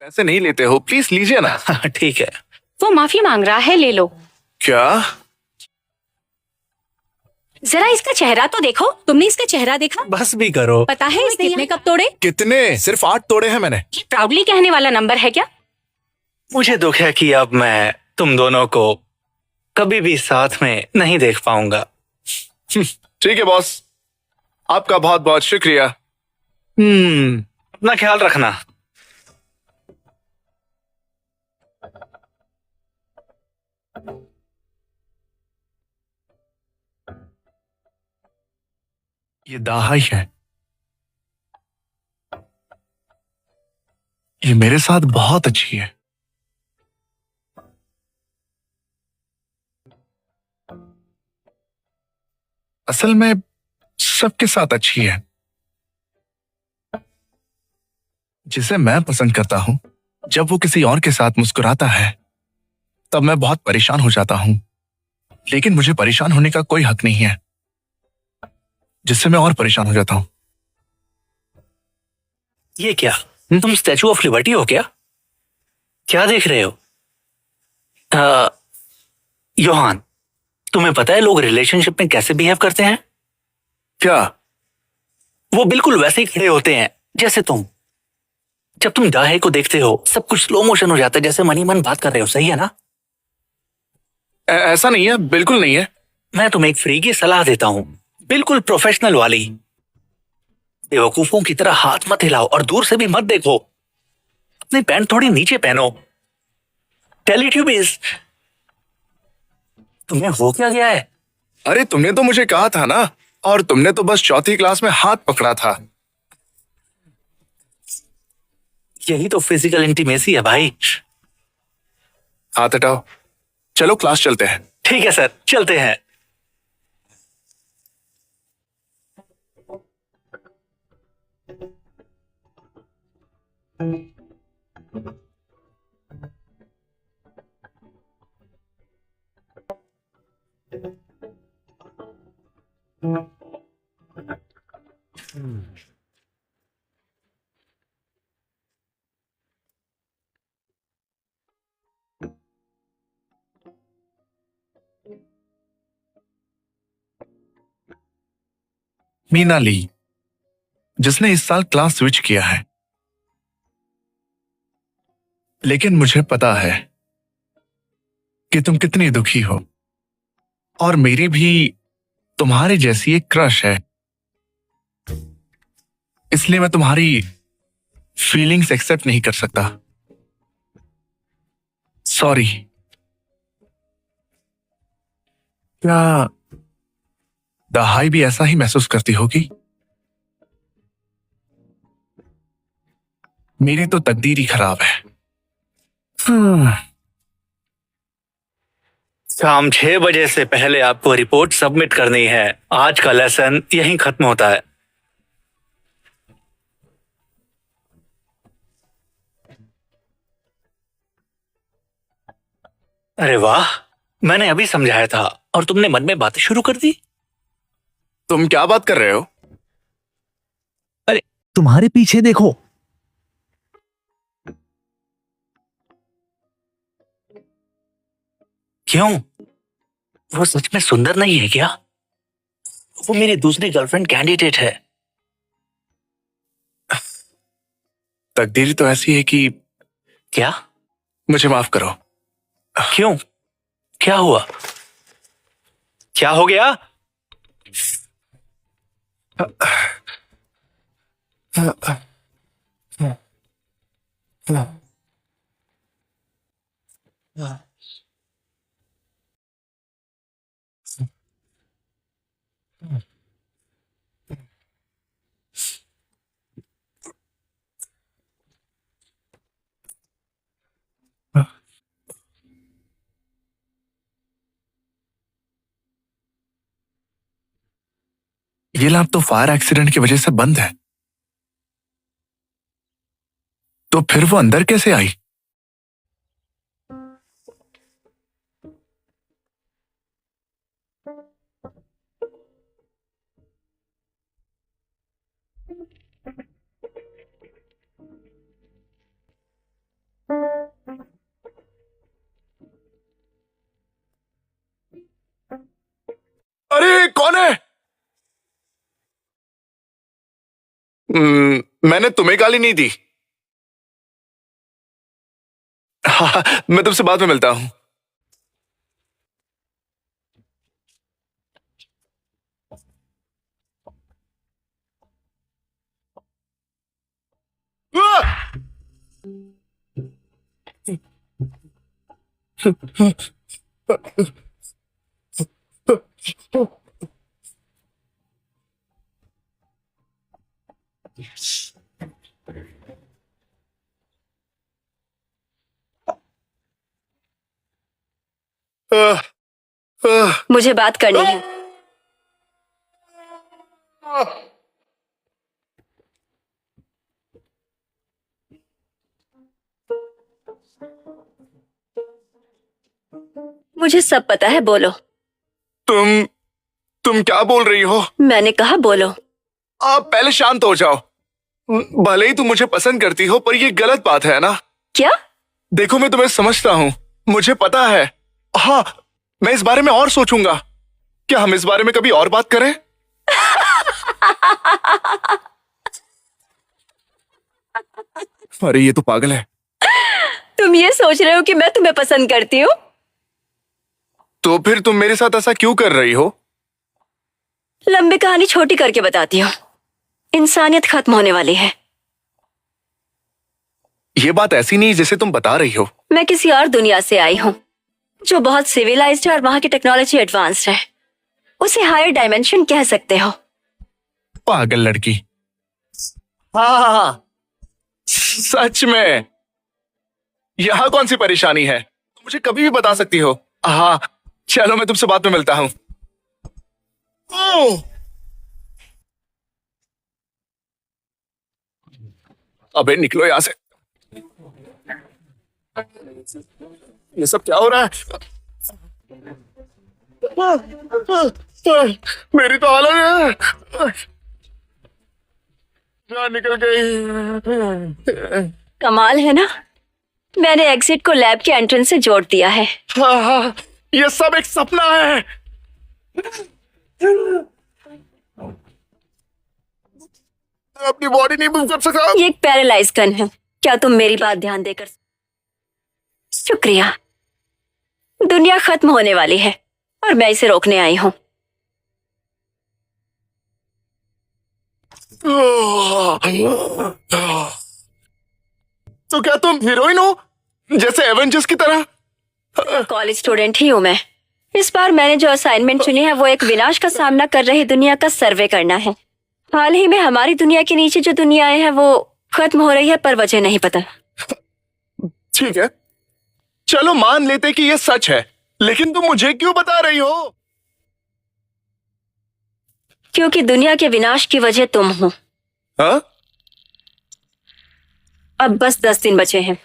पैसे नहीं लेते हो, प्लीज लीजिए ना। ठीक है। वो माफी मांग रहा है, ले लो। क्या? जरा इसका चेहरा तो देखो। तुमने इसका चेहरा देखा? बस भी करो। पता है इसने कितने कप तोड़े? कितने? सिर्फ 8 तोड़े हैं मैंने। ये प्राउडली कहने वाला नंबर है क्या? मुझे दुख है कि अब मैं तुम दोनों को कभी भी साथ में नहीं देख पाऊंगा। ठीक है बॉस, आपका बहुत बहुत शुक्रिया। अपना ख्याल रखना। ये दाहाई है। ये मेरे साथ बहुत अच्छी है। असल में सबके साथ अच्छी है। जिसे मैं पसंद करता हूं, जब वो किसी और के साथ मुस्कुराता है तब मैं बहुत परेशान हो जाता हूं। लेकिन मुझे परेशान होने का कोई हक नहीं है, जिससे मैं और परेशान हो जाता हूं। ये क्या? तुम स्टैचू ऑफ लिबर्टी हो क्या? क्या देख रहे हो? योहान, तुम्हें पता है लोग रिलेशनशिप में कैसे बिहेव करते हैं? क्या? वो बिल्कुल वैसे ही खड़े होते हैं जैसे तुम। जब तुम दाहे को देखते हो सब कुछ स्लो मोशन हो जाता है, जैसे मन ही मन बात कर रहे हो। सही है ना? ऐसा नहीं है, बिल्कुल नहीं है। मैं तुम्हें एक फ्री की सलाह देता हूं, बिल्कुल प्रोफेशनल वाली। बेवकूफों की तरह हाथ मत हिलाओ और दूर से भी मत देखो। अपनी पैंट थोड़ी नीचे पहनो। टेलीट्यूबीज, तुम्हें हो क्या गया है? अरे तुमने तो मुझे कहा था ना, और तुमने तो बस चौथी क्लास में हाथ पकड़ा था। यही तो फिजिकल इंटीमेसी है भाई। हाथ हटाओ, चलो क्लास चलते हैं। ठीक है सर, चलते हैं। मीना ली, जिसने इस साल क्लास स्विच किया है। लेकिन मुझे पता है कि तुम कितनी दुखी हो, और मेरी भी तुम्हारे जैसी एक क्रश है। इसलिए मैं तुम्हारी फीलिंग्स एक्सेप्ट नहीं कर सकता। सॉरी। क्या दहाई भी ऐसा ही महसूस करती होगी? मेरी तो तकदीर ही खराब है। शाम 6 बजे से पहले आपको रिपोर्ट सबमिट करनी है। आज का लेसन यहीं खत्म होता है। अरे वाह, मैंने अभी समझाया था और तुमने मन में बातें शुरू कर दी। तुम क्या बात कर रहे हो? अरे तुम्हारे पीछे देखो। क्यों? वो सच में सुंदर नहीं है क्या? वो मेरी दूसरी गर्लफ्रेंड कैंडिडेट है। तकदीर तो ऐसी है कि क्या? मुझे माफ करो। क्यों? क्या हुआ? क्या हो गया? ये लैब तो फायर एक्सीडेंट की वजह से बंद है, तो फिर वो अंदर कैसे आई? मैंने तुम्हें गाली नहीं दी। हाँ, मैं तुमसे बाद में मिलता हूं। मुझे बात करनी है। मुझे सब पता है, बोलो। तुम क्या बोल रही हो? मैंने कहा बोलो। आप पहले शांत हो जाओ। भले ही तुम मुझे पसंद करती हो, पर ये गलत बात है ना। क्या? देखो, मैं तुम्हें समझता हूँ, मुझे पता है। हाँ, मैं इस बारे में और सोचूंगा। क्या हम इस बारे में कभी और बात करें? अरे ये तो पागल है। तुम ये सोच रहे हो कि मैं तुम्हें पसंद करती हूँ? तो फिर तुम मेरे साथ ऐसा क्यों कर रही हो? लंबी कहानी छोटी करके बताती हूँ। इंसानियत खत्म होने वाली है। ये बात ऐसी नहीं जैसे तुम बता रही हो। मैं किसी और दुनिया से आई हूँ जो बहुत सिविलाइज्ड है और वहां की टेक्नोलॉजी एडवांस्ड है। उसे हायर डायमेंशन कह सकते हो। पागल लड़की। हाँ, सच में। यहाँ कौन सी परेशानी है? तुम मुझे कभी भी बता सकती हो। हाँ, चलो मैं तुमसे बाद में मिलता हूँ। अबे निकलो यहां से। ये सब क्या हो रहा है? मेरी तो हालत है। जान निकल गई। कमाल है ना, मैंने एग्जिट को लैब के एंट्रेंस से जोड़ दिया है। हाँ हाँ, ये सब एक सपना है। अपनी बॉडी नहीं मूव कर सका। ये एक पैरालाइज गन है। क्या तुम मेरी बात ध्यान देकर? शुक्रिया। दुनिया खत्म होने वाली है और मैं इसे रोकने आई हूँ। तो क्या तुम हीरोइन हो, जैसे एवेंजर्स की तरह? कॉलेज स्टूडेंट ही हूँ मैं। इस बार मैंने जो असाइनमेंट चुनी है वो एक विनाश का सामना कर रही दुनिया का सर्वे करना है। हाल ही में हमारी दुनिया के नीचे जो दुनियाएं हैं वो खत्म हो रही है, पर वजह नहीं पता। ठीक है, चलो मान लेते कि ये सच है, लेकिन तुम मुझे क्यों बता रही हो? क्योंकि दुनिया के विनाश की वजह तुम हो। हाँ? अब बस 10 दिन बचे हैं।